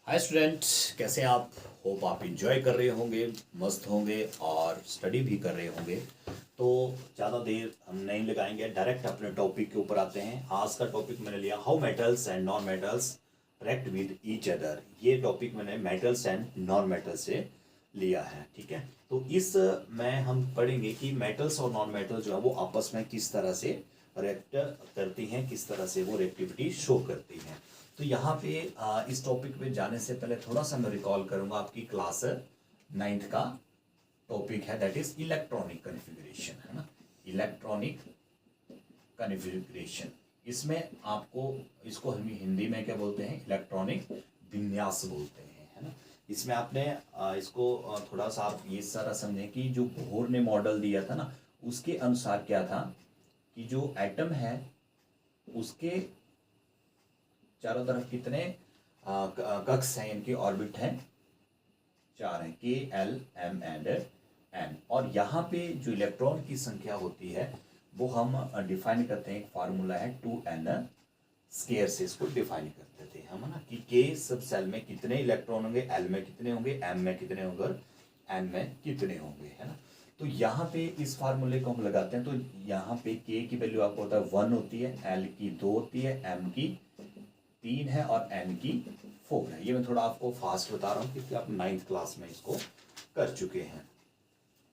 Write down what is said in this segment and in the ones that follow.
Hi students, कैसे हैं आप? होप आप इंजॉय कर रहे होंगे, मस्त होंगे और स्टडी भी कर रहे होंगे। तो ज़्यादा देर हम नहीं लगाएंगे, डायरेक्ट अपने टॉपिक के ऊपर आते हैं। आज का टॉपिक मैंने लिया how metals and non metals react with each other. ये टॉपिक मैंने मेटल्स एंड नॉन मेटल्स से लिया है, ठीक है। तो इस में हम पढ़ेंगे कि मेटल्स और नॉन मेटल जो है वो आपस में किस तरह से रिएक्ट करती हैं, किस तरह से वो रिएक्टिविटी शो करती हैं। तो यहाँ पे इस टॉपिक पे जाने से पहले थोड़ा सा मैं रिकॉल करूंगा आपकी क्लास 9th का टॉपिक है, दैट इज इलेक्ट्रॉनिक कन्फिग्रेशन, है ना। इलेक्ट्रॉनिक कन्फिग्रेशन, इसमें आपको इसको हम हिंदी में क्या बोलते हैं, इलेक्ट्रॉनिक विन्यास बोलते हैं, है ना। इसमें आपने इसको थोड़ा सा आप ये सारा समझें कि जो बोहर ने मॉडल दिया था ना, उसके अनुसार क्या था कि जो एटम है उसके चारों तरफ कितने कक्ष हैं, इनके ऑर्बिट हैं, 4 हैं, के एल एम एंड एन। और यहाँ पे जो इलेक्ट्रॉन की संख्या होती है वो हम डिफाइन करते हैं, एक फार्मूला है 2n स्केयर से इसको डिफाइन करते थे हम, है ना, कि के सब सेल में कितने इलेक्ट्रॉन होंगे, एल में कितने होंगे, एम में कितने होंगे, एन में कितने होंगे, है ना। तो यहाँ पे इस फार्मूले को हम लगाते हैं, तो यहाँ पे के की वैल्यू आपको होता है 1 होती है, एल की 2 होती है, एम की 3 है और एन की 4 है। ये मैं थोड़ा आपको फास्ट बता रहा हूँ क्योंकि आप 9th क्लास में इसको कर चुके हैं।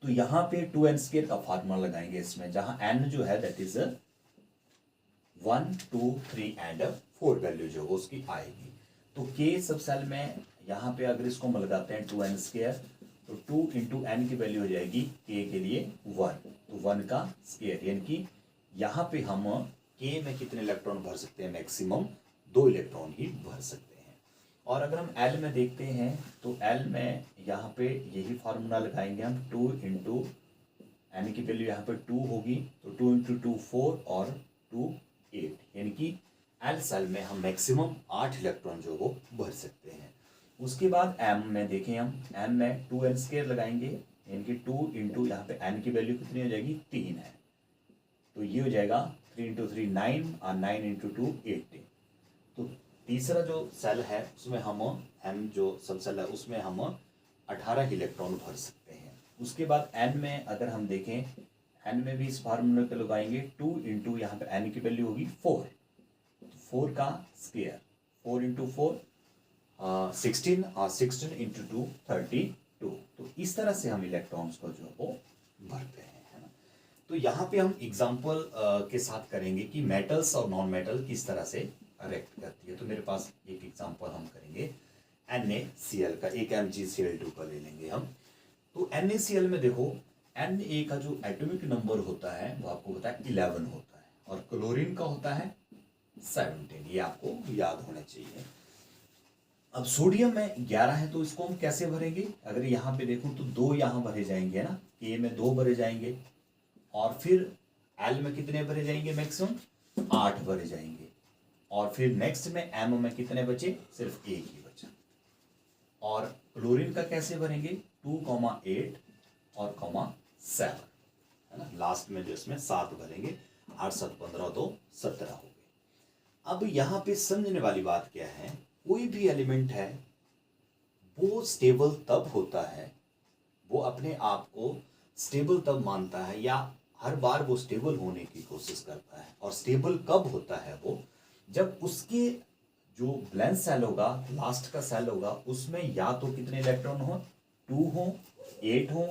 तो यहाँ पे 2n स्केयर का फार्मूला लगाएंगे इसमें, जहां n जो है दैट इज 1 2 3 एंड 4 वैल्यू जो उसकी आएगी। तो k सब सेल में यहाँ पे अगर इसको हम लगाते हैं 2n स्केयर, तो 2 इंटू एन की वैल्यू हो जाएगी k के लिए 1, तो 1 का स्केयर, यानी कि यहाँ पे हम k में कितने इलेक्ट्रॉन भर सकते हैं, मैक्सिमम 2 इलेक्ट्रॉन ही भर सकते हैं। और अगर हम L में देखते हैं तो L में यहाँ पे यही फार्मूला लगाएंगे हम, 2 इंटू एन की वैल्यू यहाँ पे 2 होगी, तो 2 इंटू 2 4 और 2 8, यानी कि L सेल में हम मैक्सिमम 8 इलेक्ट्रॉन जो वो भर सकते हैं। उसके बाद M में देखें हम, M में 2n स्केयर लगाएंगे, यानी कि 2 इंटू यहाँ पे n की वैल्यू कितनी हो जाएगी, 3 है, तो ये हो जाएगा 3 इंटू 3 9 और 9 इंटू 2 18। तो तीसरा जो सेल है उसमें हम एम जो सब सेल है उसमें हम 18 इलेक्ट्रॉन भर सकते हैं। उसके बाद एन में अगर हम देखें, एन में भी इस फार्मूले को लगाएंगे, 2 इंटू यहाँ पे एन की वैल्यू होगी 4, तो 4 का स्क्वायर, 4 इंटू 4 16 और 16 इंटू 2 32। तो इस तरह से हम इलेक्ट्रॉन्स को जो है वो भरते हैं, है ना। तो यहाँ पे हम एग्जाम्पल के साथ करेंगे कि मेटल्स और नॉन मेटल किस तरह से रिएक्ट करती है। तो मेरे पास एक एग्जांपल हम करेंगे NaCl का, एक MgCl2 का ले लेंगे हम। तो NaCl में देखो, Na का जो एटॉमिक नंबर होता है वो आपको पता है 11 होता है, और क्लोरीन का होता है 17, ये आपको याद होना चाहिए। अब सोडियम में 11 है, तो इसको हम कैसे भरेंगे? अगर यहाँ पे देखो तो 2 यहाँ भरे जाएंगे ना, K में 2 भरे जाएंगे, और फिर L में कितने भरे जाएंगे, मैक्सिमम 8 भरे जाएंगे, और फिर नेक्स्ट में M में कितने बचे, सिर्फ एक ही बचा। और क्लोरीन का कैसे भरेंगे, 2,8 और 7, है ना, लास्ट में जो इसमें 7 भरेंगे, 8 7 15 तो 17 हो गए। अब यहाँ पे समझने वाली बात क्या है, कोई भी एलिमेंट है वो स्टेबल तब होता है, वो अपने आप को स्टेबल तब मानता है, या हर बार वो स्टेबल होने की कोशिश करता है। और स्टेबल कब होता है वो, जब उसके जो बैलेंस सेल होगा, लास्ट का सेल होगा, उसमें या तो कितने इलेक्ट्रॉन हो, 2 हो, 8 हो,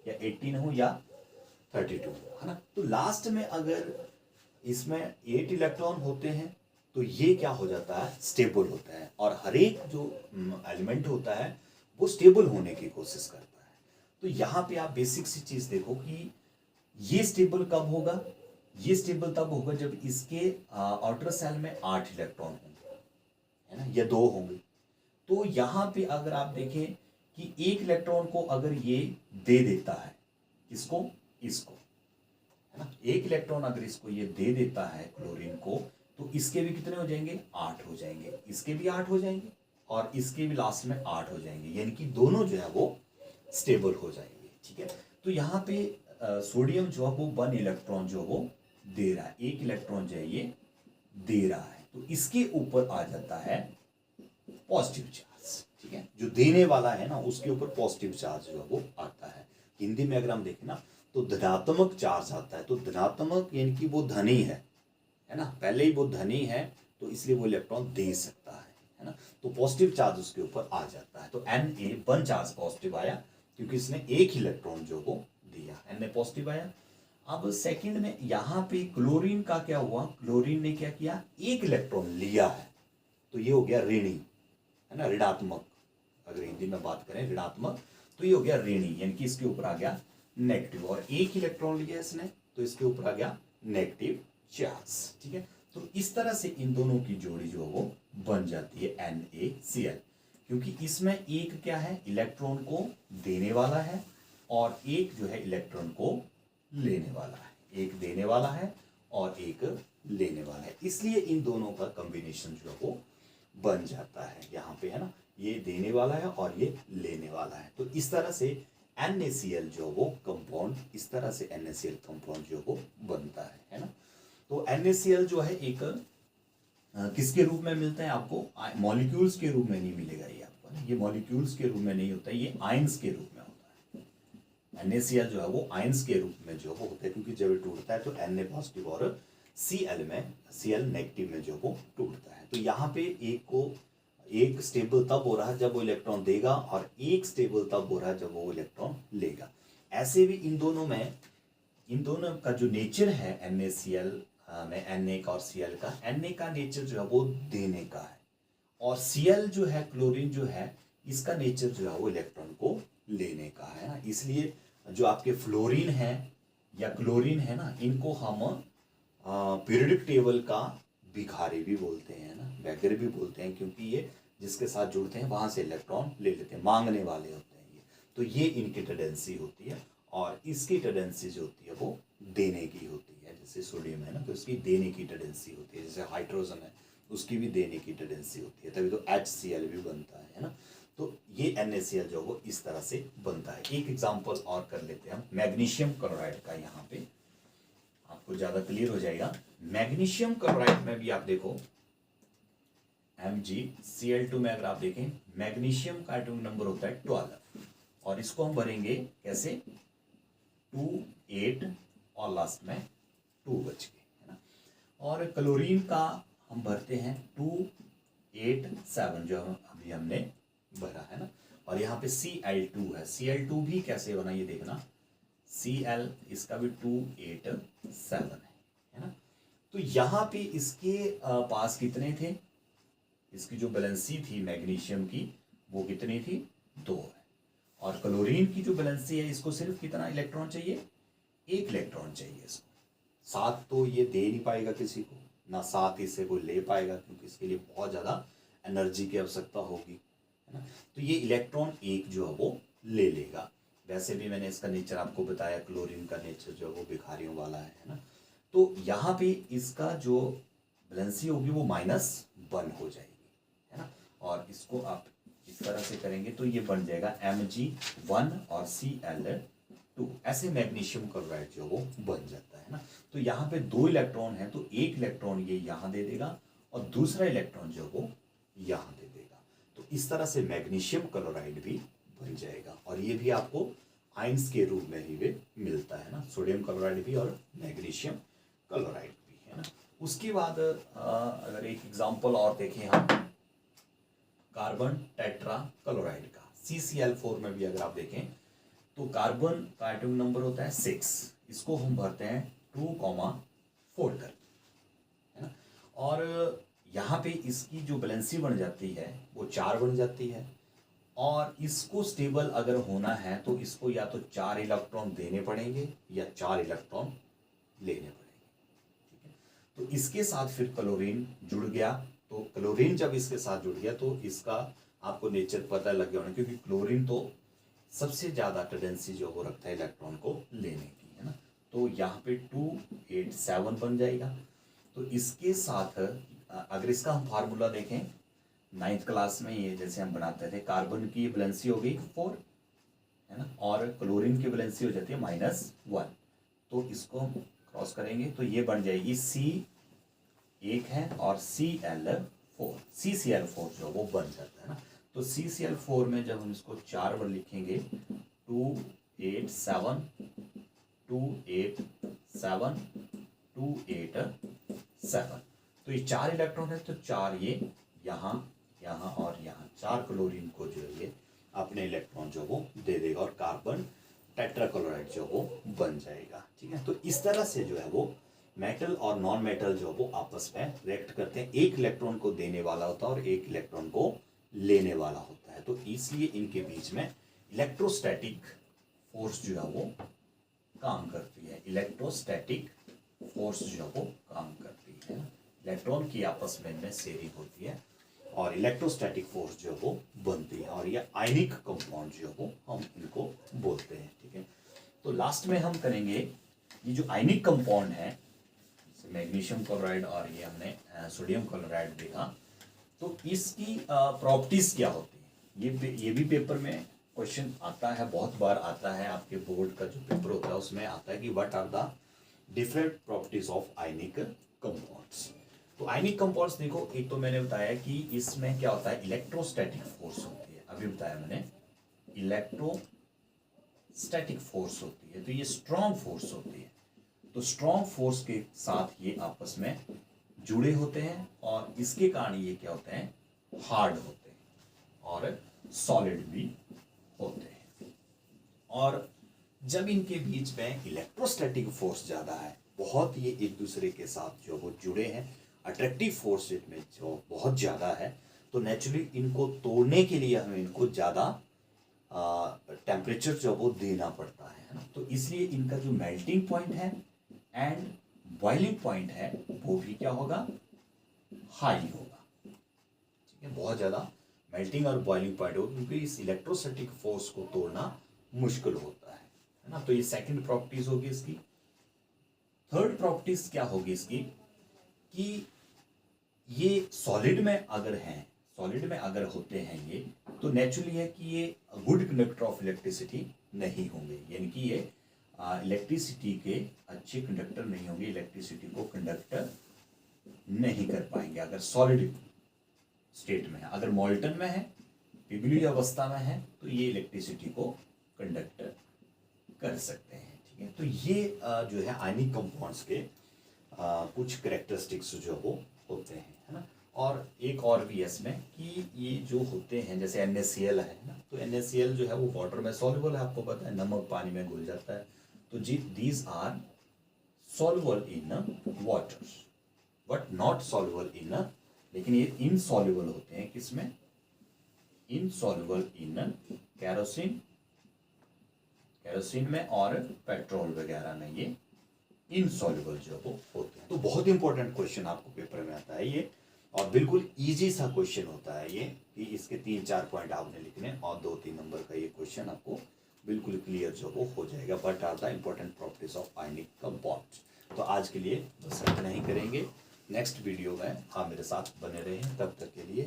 या 18 हो, या 32 हो, है ना। तो लास्ट में अगर इसमें 8 इलेक्ट्रॉन होते हैं तो ये क्या हो जाता है, स्टेबल होता है। और हर एक जो एलिमेंट होता है वो स्टेबल होने की कोशिश करता है। तो यहाँ पे आप बेसिक सी चीज देखो कि ये स्टेबल कब होगा, ये स्टेबल तब होगा जब इसके आउटर सेल में 8 इलेक्ट्रॉन होंगे, है ना, या 2 होंगे। तो यहाँ पे अगर आप देखें कि एक इलेक्ट्रॉन को अगर ये दे देता है, इसको, इसको, है ना, एक इलेक्ट्रॉन अगर इसको ये दे देता है क्लोरीन को, तो इसके भी कितने हो जाएंगे, 8 हो जाएंगे, इसके भी 8 हो जाएंगे, और इसके भी लास्ट में 8 हो जाएंगे, यानी कि दोनों जो है वो स्टेबल हो जाएंगे, ठीक है। तो यहाँ पे सोडियम जो है वो 1 इलेक्ट्रॉन जो वो दे रहा है, एक इलेक्ट्रॉन जो है ये दे रहा है, तो इसके ऊपर आ जाता है पॉजिटिव चार्ज, ठीक है। जो देने वाला है ना उसके ऊपर पॉजिटिव चार्ज जो है वो आता है। हिंदी में अगर हम देखें ना तो धनात्मक चार्ज आता है, तो धनात्मक यानी कि वो धनी है ना, पहले ही वो धनी है तो इसलिए वो इलेक्ट्रॉन दे सकता है ना, तो पॉजिटिव चार्ज उसके ऊपर आ जाता है। तो Na 1 चार्ज पॉजिटिव आया क्योंकि इसने एक ही इलेक्ट्रॉन जो वो दिया, Na पॉजिटिव आया। अब सेकंड में यहाँ पे क्लोरीन का क्या हुआ, क्लोरीन ने क्या किया, एक इलेक्ट्रॉन लिया है, तो ये हो गया ऋणी, है ना, ऋणात्मक। अगर हिंदी में बात करें ऋणात्मक, तो ये हो गया ऋणी, यानी कि इसके ऊपर आ गया नेगेटिव, और एक इलेक्ट्रॉन लिया इसने तो इसके ऊपर आ गया नेगेटिव चार्ज, ठीक है। तो इस तरह से इन दोनों की जोड़ी जो वो बन जाती है NaCl, क्योंकि इसमें एक क्या है, इलेक्ट्रॉन को देने वाला है और एक जो है इलेक्ट्रॉन को लेने वाला है, एक देने वाला है और एक लेने वाला है, इसलिए इन दोनों का कॉम्बिनेशन जो है वो बन जाता है यहाँ पे, है ना, ये देने वाला है और ये लेने वाला है। तो इस तरह से NaCl जो वो कंपाउंड, इस तरह से NaCl कंपाउंड जो वो बनता है ना। तो NaCl जो है एक किसके रूप में मिलता है आपको, मॉलिक्यूल्स के रूप में नहीं मिलेगा ये आपको, ये मॉलिक्यूल्स के रूप में नहीं होता, ये आयंस के रूप में होता है। NaCl जो है वो आयंस के रूप में जो वो होता है, क्योंकि जब ये टूटता है तो Na पॉजिटिव और Cl नेगेटिव में जो वो टूटता है। तो यहाँ पे एक स्टेबल तब हो रहा है जब वो इलेक्ट्रॉन देगा और एक स्टेबल तब हो रहा है जब वो इलेक्ट्रॉन लेगा। ऐसे भी इन दोनों का जो नेचर है NaCl में, Na का और Cl का, Na का नेचर जो है वो देने का है और Cl जो है, क्लोरीन जो है, इसका नेचर जो है वो इलेक्ट्रॉन को लेने का है ना। इसलिए जो आपके फ्लोरीन है या क्लोरीन है ना, इनको हम पीरियोडिक टेबल का भिखारी भी बोलते हैं ना, बेगर भी बोलते हैं, क्योंकि ये जिसके साथ जुड़ते हैं वहां से इलेक्ट्रॉन ले लेते हैं, मांगने वाले होते हैं ये। तो ये इनकी टेंडेंसी होती है और इसकी टेंडेंसी जो होती है वो देने की होती है। जैसे सोडियम है ना, तो इसकी देने की टेंडेंसी होती है, जैसे हाइड्रोजन है उसकी भी देने की टेंडेंसी होती है, तभी तो HCl भी बनता है ना। तो ये NaCl जो वो इस तरह से बनता है। एक एग्जाम्पल और कर लेते हैं हम मैग्नीशियम क्लोराइड का, यहाँ पे आपको ज्यादा क्लियर हो जाएगा। मैग्नीशियम क्लोराइड में भी आप देखो MgCl2 में अगर आप देखें, मैग्नीशियम का एटॉमिक नंबर होता है 12 और इसको हम भरेंगे कैसे, 2 8 और लास्ट में 2 बच गए, है ना। और क्लोरीन का हम भरते हैं 2 8 7 जो अभी हमने भरा है ना, और यहाँ पे Cl2 है, Cl2 भी कैसे बना ये देखना, Cl इसका भी 2 8 7 है ना। तो यहाँ पे इसके पास कितने थे, इसकी जो बैलेंसी थी मैग्नीशियम की वो कितनी थी, 2 है, और क्लोरीन की जो बैलेंसी है इसको सिर्फ कितना इलेक्ट्रॉन चाहिए, 1 इलेक्ट्रॉन चाहिए इसको। 7 तो ये दे नहीं पाएगा किसी को ना, 7 इससे कोई ले पाएगा, क्योंकि इसके लिए बहुत ज़्यादा एनर्जी की आवश्यकता होगी, है ना। तो ये इलेक्ट्रॉन 1 जो है वो ले लेगा। वैसे भी मैंने इसका नेचर आपको बताया, क्लोरीन का नेचर जो है वो भिखारियों वाला है ना। तो यहाँ पे इसका जो बैलेंसी होगी वो -1 हो जाएगी, है ना। और इसको आप इस तरह से करेंगे तो ये बन जाएगा Mg1 और Cl2, ऐसे मैग्नीशियम क्लोराइड जो वो बन जाता है ना। तो यहाँ पे 2 इलेक्ट्रॉन है तो 1 इलेक्ट्रॉन ये यहाँ दे देगा और दूसरा इलेक्ट्रॉन जो वो यहाँ दे देगा। तो इस तरह से मैग्नीशियम क्लोराइड भी बन जाएगा, और ये भी आपको आयंस के रूप में ही वे मिलता है ना, सोडियम क्लोराइड भी और मैग्नीशियम क्लोराइड भी, है ना। उसके बाद अगर एक एग्जांपल और देखें हम कार्बन टेट्रा क्लोराइड का, CCl4 में भी अगर आप देखें तो कार्बन का एटॉमिक नंबर होता है 6, इसको हम भरते हैं 2,4 कर, है ना। और यहाँ पे इसकी जो बैलेंसी बन जाती है वो 4 बन जाती है, और इसको स्टेबल अगर होना है तो इसको या तो 4 इलेक्ट्रॉन देने पड़ेंगे या 4 इलेक्ट्रॉन लेने पड़ेंगे, ठीक है। तो इसके साथ फिर क्लोरीन जुड़ गया, तो क्लोरीन जब इसके साथ जुड़ गया तो इसका आपको नेचर पता लग गया होना, क्योंकि क्लोरीन तो सबसे ज़्यादा टेंडेंसी जो वो रखता है इलेक्ट्रॉन को लेने की, है ना। तो यहाँ पे 2 8 7 बन जाएगा। तो इसके साथ अगर इसका हम फार्मूला देखें 9th क्लास में, ये जैसे हम बनाते थे, कार्बन की बैलेंसी हो गई 4, है ना, और क्लोरीन की बैलेंसी हो जाती है -1, तो इसको हम क्रॉस करेंगे तो ये बन जाएगी C1 है और CCl4 जो वो बन जाता है ना। तो CCl4 में जब हम इसको 4 बार लिखेंगे 2 8 7 2 8 7 2 8 7, तो ये 4 इलेक्ट्रॉन है, तो 4 ये यहाँ यहाँ और यहाँ 4 क्लोरीन को जो है ये अपने इलेक्ट्रॉन जो वो दे देगा और कार्बन टेट्राक्लोराइड जो वो बन जाएगा। ठीक है, तो इस तरह से जो है वो मेटल और नॉन मेटल जो वो आपस में रिएक्ट करते हैं। एक इलेक्ट्रॉन को देने वाला होता है और एक इलेक्ट्रॉन को लेने वाला होता है, तो इसलिए इनके बीच में इलेक्ट्रोस्टैटिक फोर्स जो है वो काम करती है। इलेक्ट्रोस्टैटिक फोर्स जो वो काम करती है, इलेक्ट्रॉन की आपस में इनमें शेयरिंग होती है और इलेक्ट्रोस्टैटिक फोर्स जो वो बनती है, और ये आयनिक कंपाउंड जो वो हम इनको बोलते हैं। ठीक है, तो लास्ट में हम करेंगे ये जो आयनिक कंपाउंड है, मैग्नीशियम क्लोराइड और ये हमने सोडियम क्लोराइड देखा, तो इसकी प्रॉपर्टीज क्या होती है। ये भी पेपर में क्वेश्चन आता है, बहुत बार आता है, आपके बोर्ड का जो पेपर होता है उसमें आता है कि what are the different properties of ionic compounds. तो आयनिक कंपाउंड्स देखो, एक तो मैंने बताया कि इसमें क्या होता है, इलेक्ट्रोस्टैटिक फोर्स होती है, अभी बताया मैंने इलेक्ट्रोस्टैटिक फोर्स होती है, तो ये स्ट्रॉन्ग फोर्स होती है। तो स्ट्रॉन्ग फोर्स के साथ ये आपस में जुड़े होते हैं और इसके कारण ये क्या होते हैं, हार्ड होते हैं और सॉलिड भी होते हैं। और जब इनके बीच में इलेक्ट्रोस्टैटिक फोर्स ज़्यादा है, बहुत ये एक दूसरे के साथ जो वो जुड़े हैं, अट्रैक्टिव फोर्स में जो बहुत ज़्यादा है, तो नेचुरली इनको तोड़ने के लिए हमें इनको ज़्यादा टेम्परेचर जो वो देना पड़ता है ना। तो इसलिए इनका जो मेल्टिंग पॉइंट है एंड बॉइलिंग पॉइंट है वो भी क्या होगा, हाई होगा। ठीक है, बहुत ज़्यादा मेल्टिंग और बॉइलिंग पॉइंट होगा, क्योंकि इस इलेक्ट्रोस्टैटिक फोर्स को तोड़ना मुश्किल होता है ना। तो ये सेकंड प्रॉपर्टीज होगी इसकी। थर्ड प्रॉपर्टीज क्या होगी इसकी, कि ये सॉलिड में अगर हैं, सॉलिड में अगर होते हैं ये, तो नेचुरली है कि ये गुड कंडक्टर ऑफ इलेक्ट्रिसिटी नहीं होंगे, यानी कि ये इलेक्ट्रिसिटी के अच्छे कंडक्टर नहीं होंगे, इलेक्ट्रिसिटी को कंडक्टर नहीं कर पाएंगे अगर सॉलिड स्टेट में है। अगर मोल्टन में है, पिघली अवस्था में है, तो ये इलेक्ट्रिसिटी को कंडक्टर कर सकते हैं। ठीक है, तो ये जो है आयनिक कंपाउंड्स के कुछ कैरेक्टरिस्टिक्स जो वो होते हैं, है ना। और एक और भी इसमें कि ये जो होते हैं, जैसे NaCl है ना, तो NaCl जो है वो वाटर में सॉल्युबल है, आपको पता है, नमक पानी में घुल जाता है, तो जी these are soluble in water but not soluble in, लेकिन ये इनसॉल्युबल होते हैं, किसमें, इनसॉल्युबल इन केरोसिन, केरोसिन में और पेट्रोल वगैरह में ये इनसॉल्युबल जो वो होते हैं। तो बहुत इंपॉर्टेंट क्वेश्चन आपको पेपर में आता है ये, और बिल्कुल इजी सा क्वेश्चन होता है ये, कि इसके 3-4 पॉइंट आपने लिखने और 2-3 नंबर का ये क्वेश्चन आपको बिल्कुल क्लियर जो वो हो जाएगा। But are the important properties of ionic compound. तो आज के लिए बस इतना ही करेंगे, नेक्स्ट वीडियो में आप मेरे साथ बने रहें, तब तक के लिए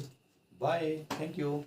बाय, थैंक यू।